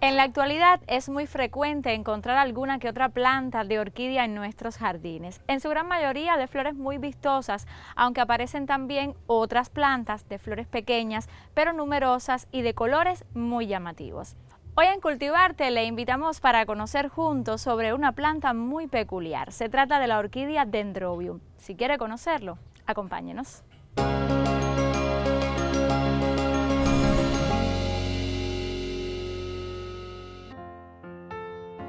En la actualidad es muy frecuente encontrar alguna que otra planta de orquídea en nuestros jardines, en su gran mayoría de flores muy vistosas, aunque aparecen también otras plantas de flores pequeñas, pero numerosas y de colores muy llamativos. Hoy en Cultivarte le invitamos para conocer juntos sobre una planta muy peculiar. Se trata de la orquídea Dendrobium. Si quiere conocerlo, acompáñenos.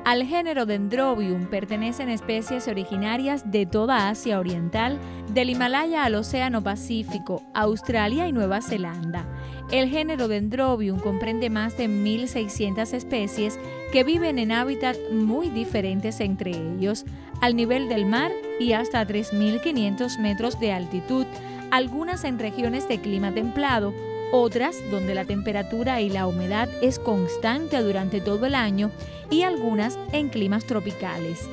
Al género Dendrobium pertenecen especies originarias de toda Asia Oriental, del Himalaya al Océano Pacífico, Australia y Nueva Zelanda. El género Dendrobium comprende más de 1.600 especies que viven en hábitats muy diferentes entre ellos, al nivel del mar y hasta 3.500 metros de altitud, algunas en regiones de clima templado, otras donde la temperatura y la humedad es constante durante todo el año y algunas en climas tropicales.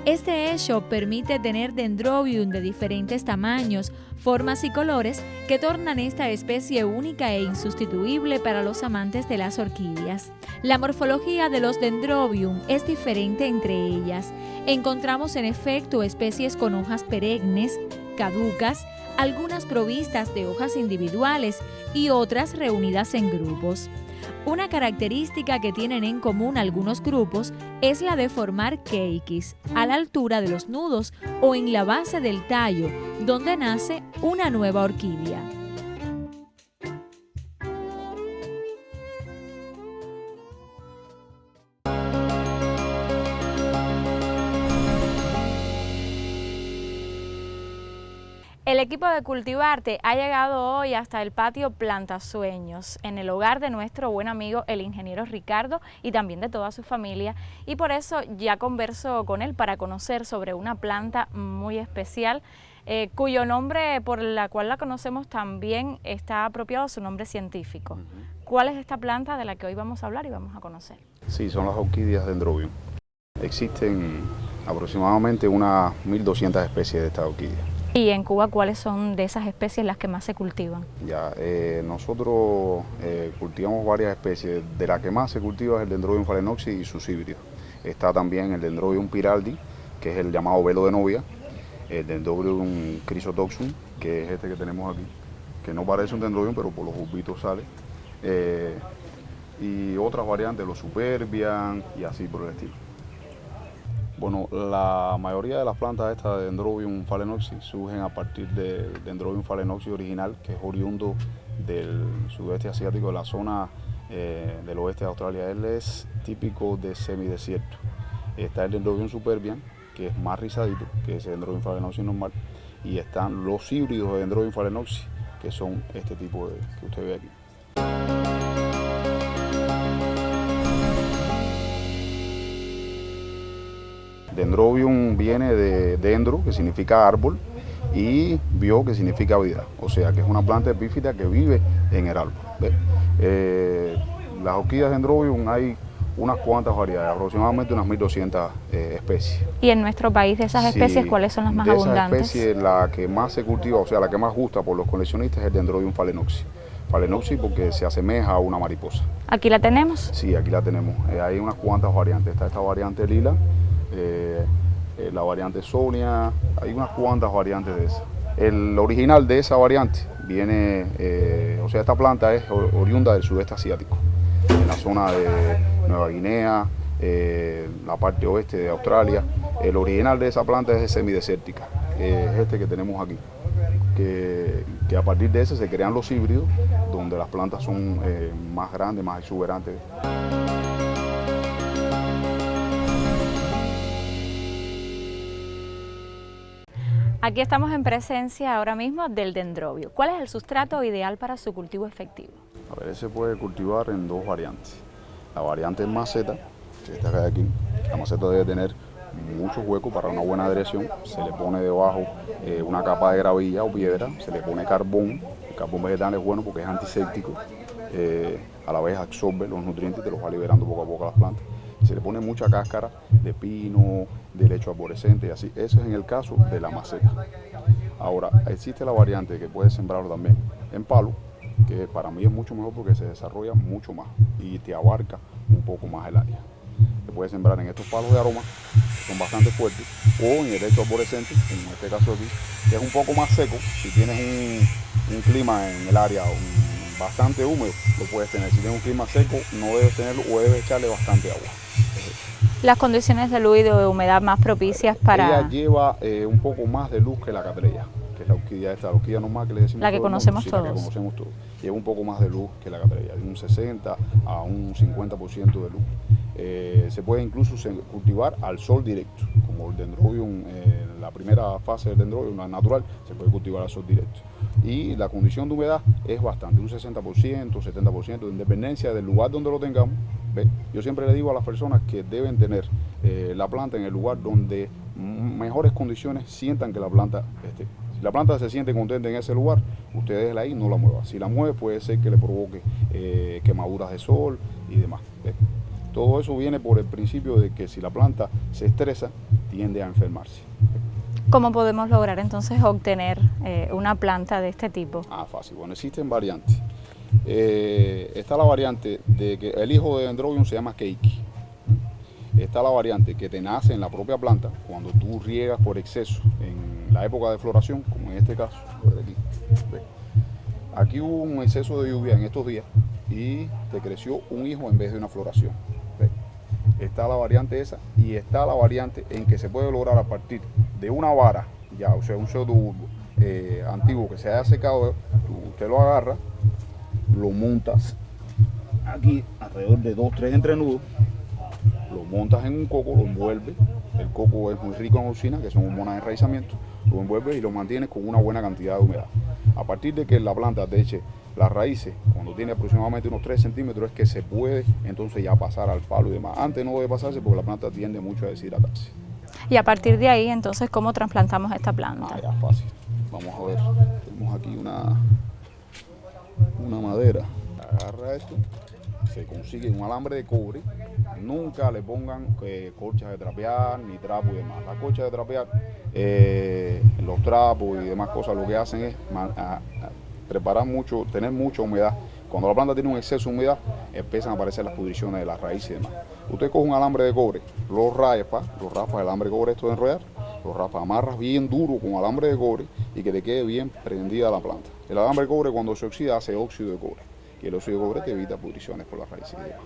Este hecho permite tener Dendrobium de diferentes tamaños, formas y colores que tornan esta especie única e insustituible para los amantes de las orquídeas. La morfología de los Dendrobium es diferente entre ellas. Encontramos en efecto especies con hojas perennes, caducas, algunas provistas de hojas individuales y otras reunidas en grupos. Una característica que tienen en común algunos grupos es la de formar caquis a la altura de los nudos o en la base del tallo, donde nace una nueva orquídea. El equipo de Cultivarte ha llegado hoy hasta el patio Plantasueños, en el hogar de nuestro buen amigo el ingeniero Ricardo y también de toda su familia, y por eso ya converso con él para conocer sobre una planta muy especial, cuyo nombre, por la cual la conocemos también, está apropiado a su nombre científico. ¿Cuál es esta planta de la que hoy vamos a hablar y vamos a conocer? Sí, son las orquídeas Dendrobium. Existen aproximadamente unas 1.200 especies de esta orquídea. ¿Y en Cuba cuáles son de esas especies las que más se cultivan? Nosotros cultivamos varias especies. De la que más se cultiva es el Dendrobium phalaenopsis y sus híbridos. Está también el Dendrobium piraldi, que es el llamado velo de novia, el Dendrobium chrysotoxum, que es este que tenemos aquí, que no parece un Dendrobium, pero por los bulbitos sale, y otras variantes, los Superbian y así por el estilo. Bueno, la mayoría de las plantas estas de Dendrobium phalaenopsis surgen a partir del Dendrobium phalaenopsis original, que es oriundo del sudeste asiático, de la zona del oeste de Australia. Él es típico de semidesierto. Está el Dendrobium superbian, que es más rizadito que ese Dendrobium phalaenopsis normal, y están los híbridos de Dendrobium phalaenopsis, que son este tipo que usted ve aquí. Dendrobium viene de dendro, que significa árbol, y bio, que significa vida. O sea, que es una planta epífita que vive en el árbol. Las orquídeas Dendrobium hay unas cuantas variedades, aproximadamente unas 1.200 especies. ¿Y en nuestro país de esas especies cuáles son las más abundantes? De esas especies, la que más se cultiva, o sea, la que más gusta por los coleccionistas es el Dendrobium phalaenopsis. Phalaenopsis porque se asemeja a una mariposa. ¿Aquí la tenemos? Sí, aquí la tenemos. Hay unas cuantas variantes. Está esta variante lila, la variante Sonia, hay unas cuantas variantes de esa. El original de esa variante viene, o sea, esta planta es oriunda del sudeste asiático, en la zona de Nueva Guinea, la parte oeste de Australia. El original de esa planta es semidesértica, es este que tenemos aquí, que a partir de ese se crean los híbridos, donde las plantas son más grandes, más exuberantes. Aquí estamos en presencia ahora mismo del dendrobio. ¿Cuál es el sustrato ideal para su cultivo efectivo? A ver, se puede cultivar en dos variantes. La variante en maceta, que esta de aquí, la maceta debe tener mucho hueco para una buena adhesión. Se le pone debajo una capa de gravilla o piedra, se le pone carbón. El carbón vegetal es bueno porque es antiséptico, a la vez absorbe los nutrientes y te los va liberando poco a poco a las plantas. Se le pone mucha cáscara de pino, de lecho arborescente y así. Eso es en el caso de la maceta. Ahora, existe la variante que puede sembrarlo también en palo, que para mí es mucho mejor porque se desarrolla mucho más y te abarca un poco más el área. Se puede sembrar en estos palos de aroma, que son bastante fuertes, o en el lecho arborescente, en este caso aquí, que es un poco más seco. Si tienes un clima en el área bastante húmedo, lo puedes tener. Si tienes un clima seco, no debes tenerlo o debes echarle bastante agua. Las condiciones de luz y de humedad más propicias para... Ella lleva un poco más de luz que la catrella, que es la orquídea esta, la orquídea normal que le decimos. La que conocemos todos. La que conocemos todos. Lleva un poco más de luz que la catrella, de un 60 a un 50% de luz. Se puede incluso cultivar al sol directo, como el dendrobium, la primera fase del dendrobium, la natural, se puede cultivar al sol directo. Y la condición de humedad es bastante, un 60%, 70%, de independencia del lugar donde lo tengamos. ¿Ve? Yo siempre le digo a las personas que deben tener la planta en el lugar donde mejores condiciones sientan que la planta esté. Si la planta se siente contenta en ese lugar, usted déjela ahí, no la mueva. Si la mueve puede ser que le provoque quemaduras de sol y demás. ¿Ve? Todo eso viene por el principio de que si la planta se estresa, tiende a enfermarse. ¿Cómo podemos lograr entonces obtener una planta de este tipo? Fácil. Bueno, existen variantes. Está la variante de que el hijo de dendrobium se llama keiki. Está la variante que te nace en la propia planta cuando tú riegas por exceso en la época de floración, como en este caso. Aquí hubo un exceso de lluvia en estos días y te creció un hijo en vez de una floración. Está la variante esa y está la variante en que se puede lograr a partir de una vara, ya, o sea, un pseudobulbo antiguo que se haya secado, usted lo agarra, lo montas aquí alrededor de 2-3 entrenudos, lo montas en un coco, lo envuelves. El coco es muy rico en auxina, que son hormonas de enraizamiento, lo envuelves y lo mantienes con una buena cantidad de humedad. A partir de que la planta te eche las raíces, cuando tiene aproximadamente unos 3 centímetros, es que se puede entonces ya pasar al palo y demás. Antes no debe pasarse porque la planta tiende mucho a deshidratarse. Y a partir de ahí, entonces, ¿cómo trasplantamos esta planta? Ya fácil. Vamos a ver, tenemos aquí una madera. Agarra esto, se consigue un alambre de cobre. Nunca le pongan colchas de trapear ni trapo y demás. Las colchas de trapear, los trapos y demás cosas, lo que hacen es preparar mucho, tener mucha humedad. Cuando la planta tiene un exceso de humedad, empiezan a aparecer las pudriciones de las raíces y demás. Usted coge un alambre de cobre, lo raspa el alambre de cobre esto de enrollar, lo raspa, amarras bien duro con alambre de cobre y que te quede bien prendida la planta. El alambre de cobre cuando se oxida hace óxido de cobre y el óxido de cobre te evita pudriciones por las raíces y demás.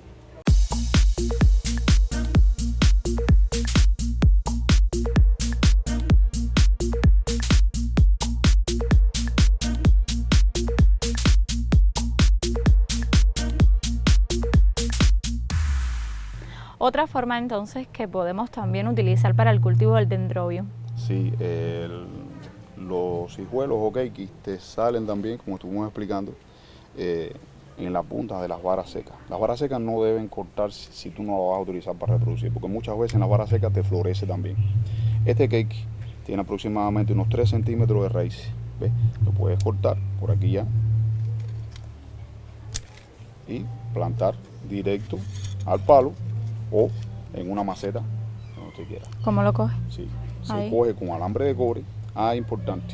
Otra forma entonces que podemos también utilizar para el cultivo del dendrobium. Sí, los hijuelos o keikis te salen también, como estuvimos explicando, en la punta de las varas secas. Las varas secas no deben cortarse si tú no las vas a utilizar para reproducir, porque muchas veces en las varas secas te florece también. Este keiki tiene aproximadamente unos 3 centímetros de raíz. ¿Ves? Lo puedes cortar por aquí ya y plantar directo al palo o en una maceta, donde usted quiera. ¿Cómo lo coge? Sí, se coge con alambre de cobre. Importante,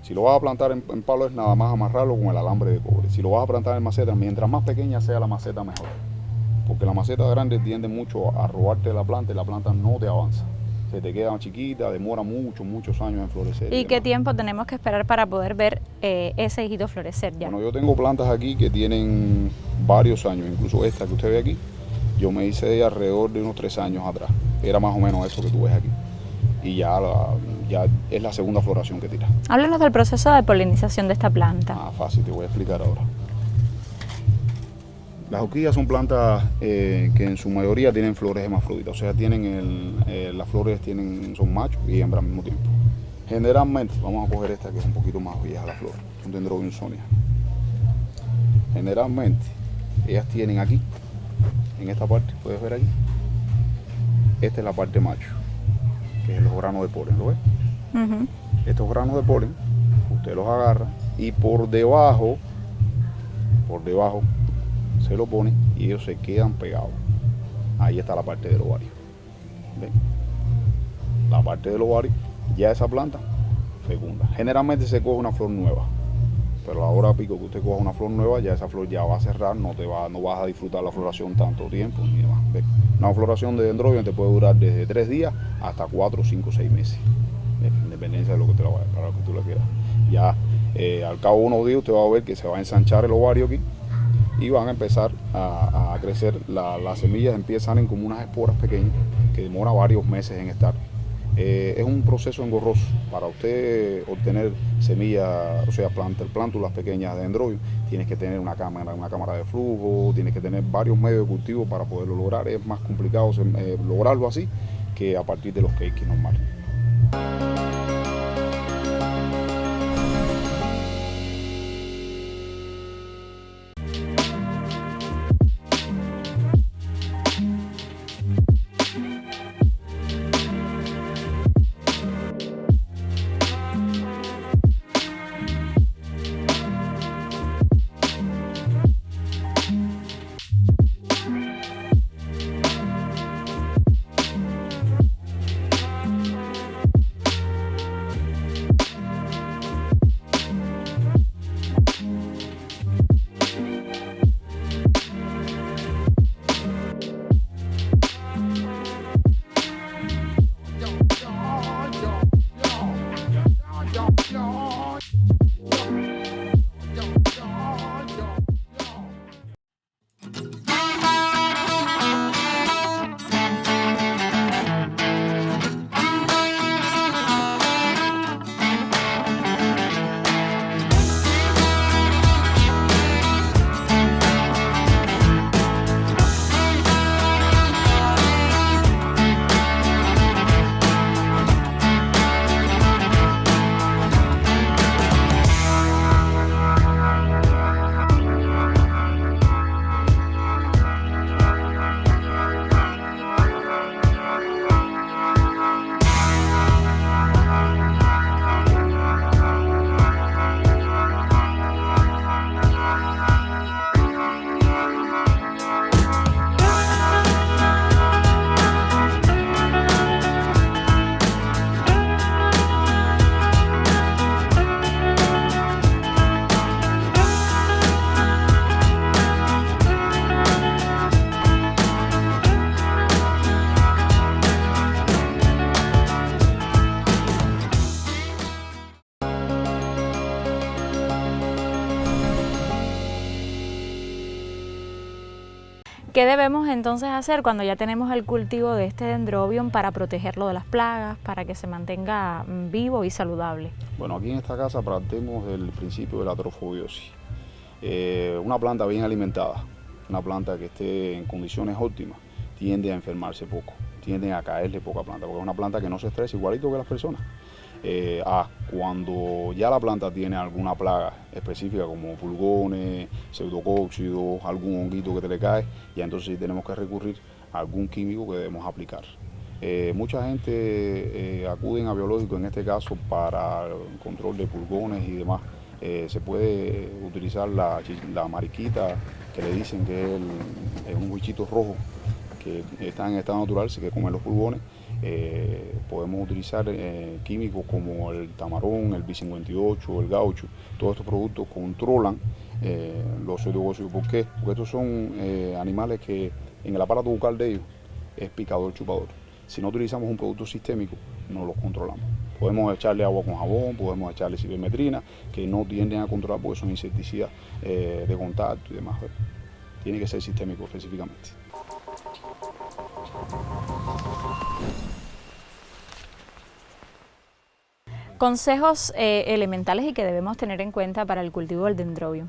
si lo vas a plantar en palo es nada más amarrarlo con el alambre de cobre. Si lo vas a plantar en maceta, mientras más pequeña sea la maceta mejor, porque la maceta grande tiende mucho a robarte la planta y la planta no te avanza. Se te queda chiquita, demora muchos años en florecer. ¿Y qué tiempo tenemos que esperar para poder ver ese hijito florecer ya? Bueno, yo tengo plantas aquí que tienen varios años, incluso esta que usted ve aquí, yo me hice de ella alrededor de unos 3 años atrás. Era más o menos eso que tú ves aquí. Y ya es la segunda floración que tira. Háblanos del proceso de polinización de esta planta. Fácil, te voy a explicar ahora. Las orquídeas son plantas que en su mayoría tienen flores hermafroditas, o sea, las flores son machos y hembras al mismo tiempo. Generalmente, vamos a coger esta que es un poquito más vieja la flor, un Dendrobium sonia. Generalmente, ellas tienen aquí, en esta parte, puedes ver aquí, esta es la parte macho, que es los granos de polen, ¿lo ves? Estos granos de polen, usted los agarra y por debajo, se lo pone y ellos se quedan pegados. Ahí está la parte del ovario. ¿Ven? La parte del ovario, ya esa planta fecunda. Generalmente se coge una flor nueva. pero a la hora pico que usted coja una flor nueva, ya esa flor ya va a cerrar, no vas a disfrutar la floración tanto tiempo ni demás. Una floración de dendrobium te puede durar desde 3 días hasta 4, 5, 6 meses, en dependencia de lo que te la vaya, para lo que tú le quieras. Ya al cabo de unos días usted va a ver que se va a ensanchar el ovario aquí y van a empezar a crecer, las semillas empiezan en como unas esporas pequeñas que demora varios meses en estar. Es un proceso engorroso para usted obtener semillas, o sea, plántulas pequeñas de dendrobium. Tienes que tener una cámara de flujo, tienes que tener varios medios de cultivo para poderlo lograr. Es más complicado lograrlo así que a partir de los cakes normales. ¿Qué debemos entonces hacer cuando ya tenemos el cultivo de este dendrobium para protegerlo de las plagas, para que se mantenga vivo y saludable? Bueno, aquí en esta casa partimos del principio de la trofobiosis. Una planta bien alimentada, una planta que esté en condiciones óptimas, tiende a enfermarse poco, tiende a caerle poco a planta, porque es una planta que no se estresa igualito que las personas. Cuando ya la planta tiene alguna plaga específica como pulgones, pseudocócidos, algún honguito que te le cae, ya entonces sí tenemos que recurrir a algún químico que debemos aplicar. Mucha gente acuden a biológicos en este caso para el control de pulgones y demás. Se puede utilizar la mariquita, que le dicen que es un bichito rojo que está en estado natural, se que comen los pulgones. Podemos utilizar químicos como el tamarón, el B58, el gaucho. Todos estos productos controlan los pseudocócidos. ¿Por qué? Porque estos son animales que en el aparato bucal de ellos es picador chupador. Si no utilizamos un producto sistémico, no los controlamos. Podemos echarle agua con jabón, podemos echarle cipermetrina, que no tienden a controlar porque son insecticidas de contacto y demás. Tiene que ser sistémico específicamente. Consejos elementales y que debemos tener en cuenta para el cultivo del dendrobium.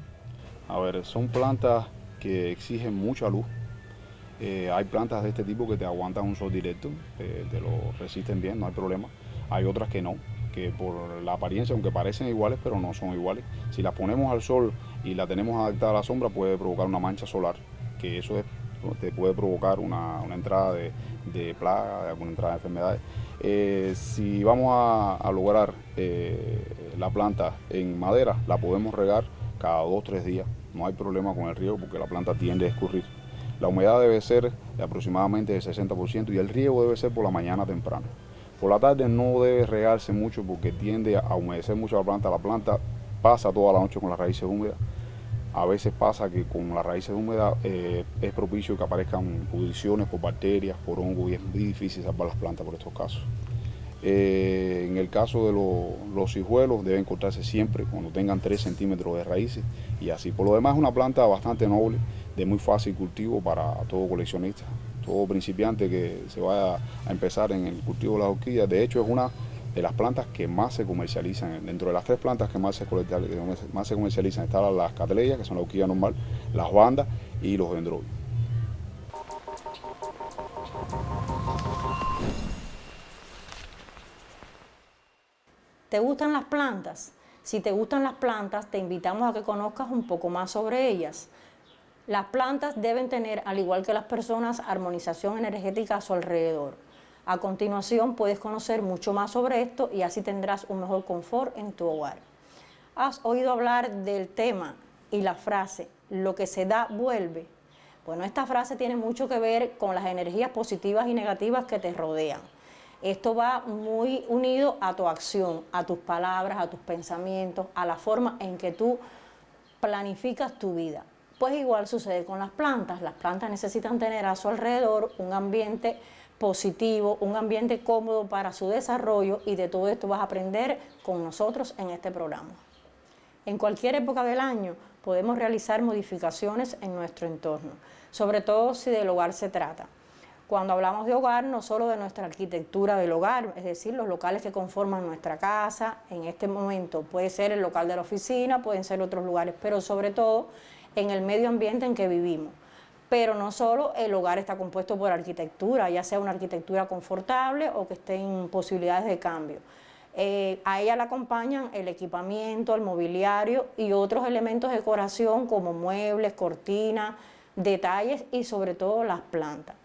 A ver, son plantas que exigen mucha luz. Hay plantas de este tipo que te aguantan un sol directo, te lo resisten bien, no hay problema. Hay otras que no, que por la apariencia, aunque parecen iguales, pero no son iguales. Si las ponemos al sol y la tenemos adaptada a la sombra, puede provocar una mancha solar, que eso te puede provocar una entrada de plaga, alguna entrada de enfermedades. Si vamos a lograr la planta en madera, la podemos regar cada 2 o 3 días. No hay problema con el riego porque la planta tiende a escurrir. La humedad debe ser de aproximadamente del 60% y el riego debe ser por la mañana temprano. Por la tarde no debe regarse mucho porque tiende a humedecer mucho la planta pasa toda la noche con las raíces húmedas. A veces pasa que con las raíces húmedas es propicio que aparezcan pudriciones por bacterias, por hongo, y es muy difícil salvar las plantas por estos casos. En el caso de los hijuelos deben cortarse siempre cuando tengan 3 centímetros de raíces y así. Por lo demás es una planta bastante noble, de muy fácil cultivo para todo coleccionista, todo principiante que se vaya a empezar en el cultivo de las orquídeas. De hecho es una de las plantas que más se comercializan. Dentro de las 3 plantas que más se comercializan están las cattleya, que son la orquídea normal, las bandas y los dendrobios. ¿Te gustan las plantas? Si te gustan las plantas, te invitamos a que conozcas un poco más sobre ellas. Las plantas deben tener, al igual que las personas, armonización energética a su alrededor. A continuación puedes conocer mucho más sobre esto y así tendrás un mejor confort en tu hogar. ¿Has oído hablar del tema y la frase, lo que se da, vuelve? Bueno, esta frase tiene mucho que ver con las energías positivas y negativas que te rodean. Esto va muy unido a tu acción, a tus palabras, a tus pensamientos, a la forma en que tú planificas tu vida. Pues igual sucede con las plantas. Las plantas necesitan tener a su alrededor un ambiente positivo, un ambiente cómodo para su desarrollo, y de todo esto vas a aprender con nosotros en este programa. En cualquier época del año podemos realizar modificaciones en nuestro entorno, sobre todo si del hogar se trata. Cuando hablamos de hogar, no solo de nuestra arquitectura del hogar, es decir, los locales que conforman nuestra casa, en este momento puede ser el local de la oficina, pueden ser otros lugares, pero sobre todo en el medio ambiente en que vivimos. Pero no solo el hogar está compuesto por arquitectura, ya sea una arquitectura confortable o que esté en posibilidades de cambio. A ella la acompañan el equipamiento, el mobiliario y otros elementos de decoración como muebles, cortinas, detalles y sobre todo las plantas.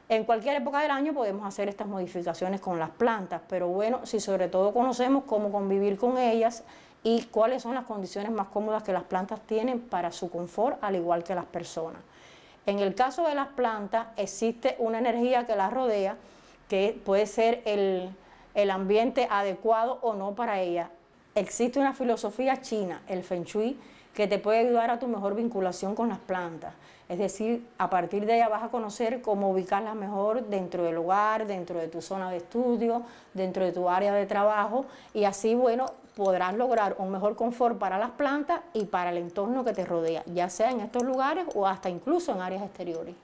En cualquier época del año podemos hacer estas modificaciones con las plantas, pero bueno, si sobre todo conocemos cómo convivir con ellas y cuáles son las condiciones más cómodas que las plantas tienen para su confort, al igual que las personas. En el caso de las plantas existe una energía que las rodea, que puede ser el ambiente adecuado o no para ellas. Existe una filosofía china, el Feng Shui, que te puede ayudar a tu mejor vinculación con las plantas. Es decir, a partir de ella vas a conocer cómo ubicarlas mejor dentro del hogar, dentro de tu zona de estudio, dentro de tu área de trabajo, y así, bueno, podrás lograr un mejor confort para las plantas y para el entorno que te rodea, ya sea en estos lugares o hasta incluso en áreas exteriores.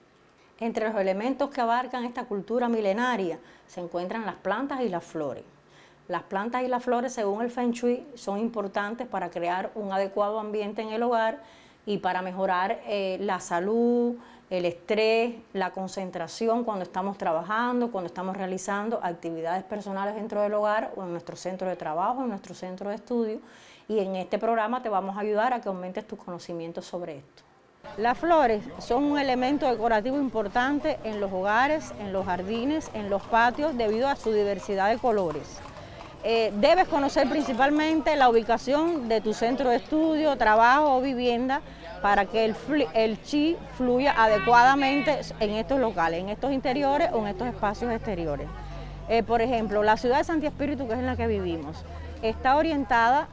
Entre los elementos que abarcan esta cultura milenaria se encuentran las plantas y las flores. Las plantas y las flores, según el Feng Shui, son importantes para crear un adecuado ambiente en el hogar y para mejorar la salud, el estrés, la concentración cuando estamos trabajando, cuando estamos realizando actividades personales dentro del hogar o en nuestro centro de trabajo, en nuestro centro de estudio. Y en este programa te vamos a ayudar a que aumentes tus conocimientos sobre esto. Las flores son un elemento decorativo importante en los hogares, en los jardines, en los patios, debido a su diversidad de colores. Debes conocer principalmente la ubicación de tu centro de estudio, trabajo o vivienda para que el chi fluya adecuadamente en estos locales, en estos interiores o en estos espacios exteriores. Por ejemplo, la ciudad de Santi Espíritu, que es en la que vivimos, está orientada,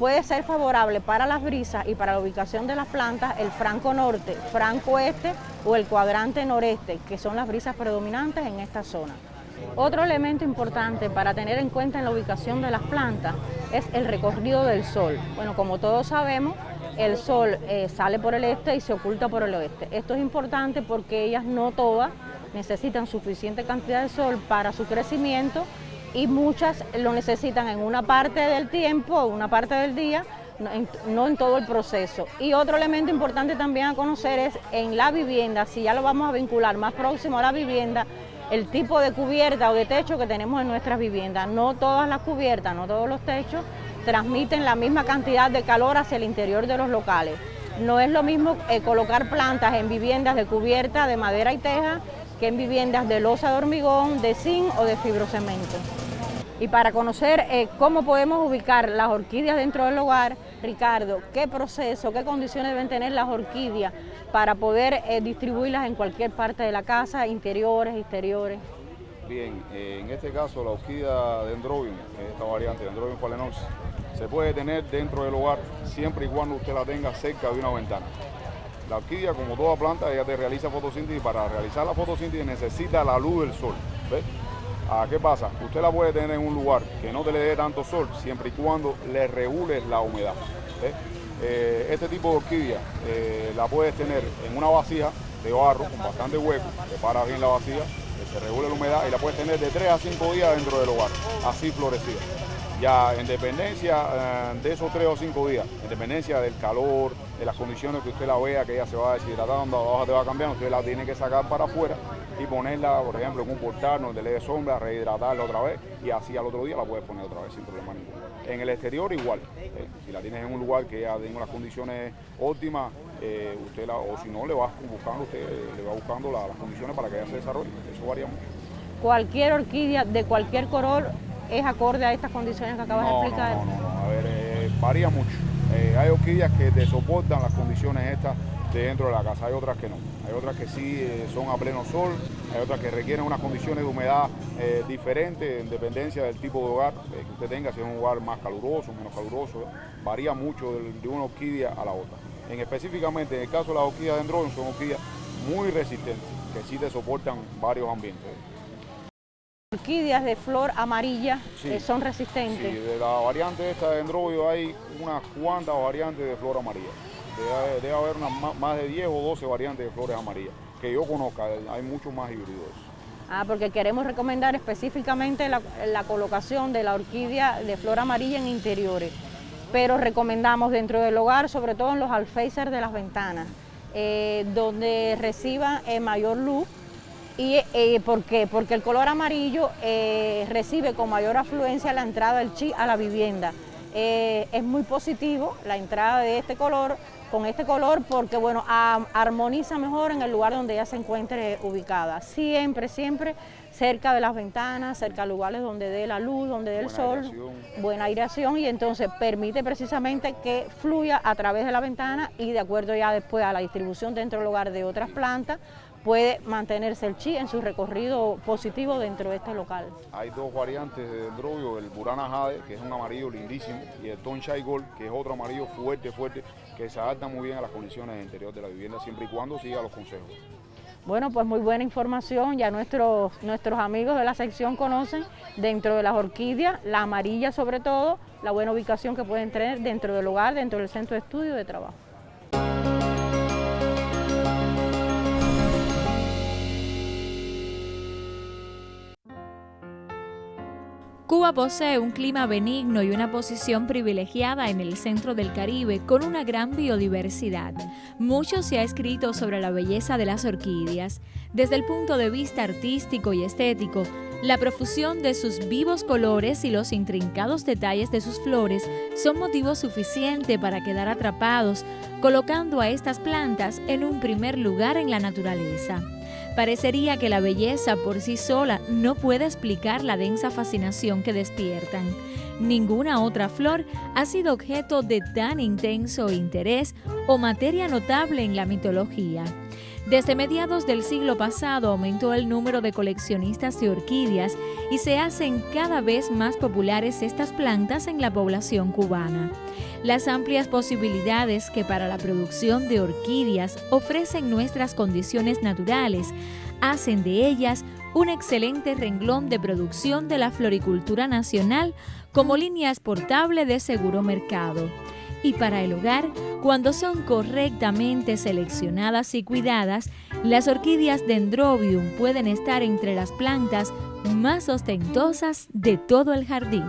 puede ser favorable para las brisas y para la ubicación de las plantas el franco norte, franco oeste o el cuadrante noreste, que son las brisas predominantes en esta zona. Otro elemento importante para tener en cuenta en la ubicación de las plantas es el recorrido del sol. Bueno, como todos sabemos, el sol sale por el este y se oculta por el oeste. Esto es importante porque ellas no todas necesitan suficiente cantidad de sol para su crecimiento y muchas lo necesitan en una parte del tiempo, una parte del día, no en todo el proceso. Y otro elemento importante también a conocer es en la vivienda, si ya lo vamos a vincular más próximo a la vivienda, el tipo de cubierta o de techo que tenemos en nuestras viviendas. No todas las cubiertas, no todos los techos transmiten la misma cantidad de calor hacia el interior de los locales. No es lo mismo colocar plantas en viviendas de cubierta de madera y teja que en viviendas de losa de hormigón, de zinc o de fibrocemento. Y para conocer cómo podemos ubicar las orquídeas dentro del hogar, Ricardo, ¿qué proceso, qué condiciones deben tener las orquídeas para poder distribuirlas en cualquier parte de la casa, interiores, exteriores? Bien, en este caso la orquídea Dendrobium, que es esta variante, Dendrobium phalaenopsis, se puede tener dentro del hogar siempre y cuando usted la tenga cerca de una ventana. La orquídea, como toda planta, ella te realiza fotosíntesis y para realizar la fotosíntesis necesita la luz del sol. ¿Ves? ¿Qué pasa? Usted la puede tener en un lugar que no te le dé tanto sol siempre y cuando le regules la humedad. ¿Ves? Este tipo de orquídea la puedes tener en una vasija de barro con bastante hueco, te paras bien la vasija, se regula la humedad y la puedes tener de 3 a 5 días dentro del hogar, así florecida. Ya en dependencia de esos 3 o 5 días, en dependencia del calor, de las condiciones que usted la vea, que ella se va deshidratando, la hoja te va cambiando, usted la tiene que sacar para afuera y ponerla, por ejemplo, en un portal donde le dé sombra, rehidratarla otra vez y así al otro día la puedes poner otra vez sin problema ninguno. En el exterior igual, si la tienes en un lugar que ya tenga las condiciones óptimas, usted o si no, le va buscando las condiciones para que ella se desarrolle, eso varía mucho. Cualquier orquídea de cualquier color es acorde a estas condiciones que acabas de explicar. No, a ver, varía mucho. Hay orquídeas que te soportan las condiciones estas de dentro de la casa, hay otras que no. Hay otras que sí son a pleno sol, hay otras que requieren unas condiciones de humedad diferentes en dependencia del tipo de hogar que usted tenga, si es un hogar más caluroso, menos caluroso, varía mucho de una orquídea a la otra. Específicamente en el caso de las orquídeas Dendrobium son orquídeas muy resistentes, que sí te soportan varios ambientes. Orquídeas de flor amarilla son resistentes. Sí, de la variante esta de Dendrobium hay unas cuantas variantes de flor amarilla. Debe haber más de 10 o 12 variantes de flores amarillas, que yo conozca, hay muchos más híbridos. Porque queremos recomendar específicamente la colocación de la orquídea de flor amarilla en interiores, pero recomendamos dentro del hogar, sobre todo en los alféizares de las ventanas, donde reciban mayor luz. ¿Por qué? Porque el color amarillo recibe con mayor afluencia la entrada del chi a la vivienda. Es muy positivo la entrada de este color con este color porque bueno, armoniza mejor en el lugar donde ella se encuentre ubicada. Siempre cerca de las ventanas, cerca de lugares donde dé la luz, donde dé el sol, buena aireación y entonces permite precisamente que fluya a través de la ventana y de acuerdo ya después a la distribución dentro del hogar de otras plantas, puede mantenerse el chi en su recorrido positivo dentro de este local. Hay dos variantes de Dendrobium, el Burana Jade, que es un amarillo lindísimo, y el Tonchai Gold, que es otro amarillo fuerte, que se adapta muy bien a las condiciones interior de la vivienda, siempre y cuando siga los consejos. Bueno, pues muy buena información, ya nuestros amigos de la sección conocen dentro de las orquídeas, la amarilla sobre todo, la buena ubicación que pueden tener dentro del hogar, dentro del centro de estudio y de trabajo. Cuba posee un clima benigno y una posición privilegiada en el centro del Caribe con una gran biodiversidad. Mucho se ha escrito sobre la belleza de las orquídeas. Desde el punto de vista artístico y estético, la profusión de sus vivos colores y los intrincados detalles de sus flores son motivo suficiente para quedar atrapados, colocando a estas plantas en un primer lugar en la naturaleza. Parecería que la belleza por sí sola no puede explicar la densa fascinación que despiertan. Ninguna otra flor ha sido objeto de tan intenso interés o materia notable en la mitología. Desde mediados del siglo pasado aumentó el número de coleccionistas de orquídeas y se hacen cada vez más populares estas plantas en la población cubana. Las amplias posibilidades que para la producción de orquídeas ofrecen nuestras condiciones naturales hacen de ellas un excelente renglón de producción de la floricultura nacional como línea exportable de seguro mercado. Y para el hogar, cuando son correctamente seleccionadas y cuidadas, las orquídeas Dendrobium pueden estar entre las plantas más ostentosas de todo el jardín.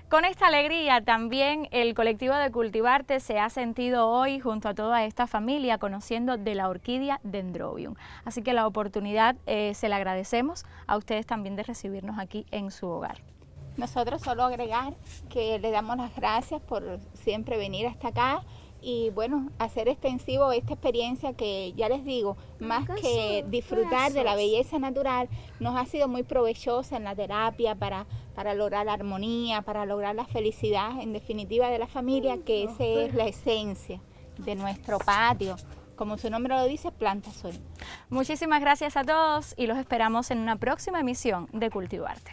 Con esta alegría también el colectivo de Cultivarte se ha sentido hoy junto a toda esta familia conociendo de la orquídea Dendrobium. Así que la oportunidad se la agradecemos a ustedes también de recibirnos aquí en su hogar. Nosotros solo agregar que le damos las gracias por siempre venir hasta acá y bueno, hacer extensivo esta experiencia que ya les digo, más que disfrutar de la belleza natural, nos ha sido muy provechosa en la terapia para lograr la armonía, para lograr la felicidad, en definitiva, de la familia, que esa es la esencia de nuestro patio. Como su nombre lo dice, Planta Soy. Muchísimas gracias a todos y los esperamos en una próxima emisión de Cultivarte.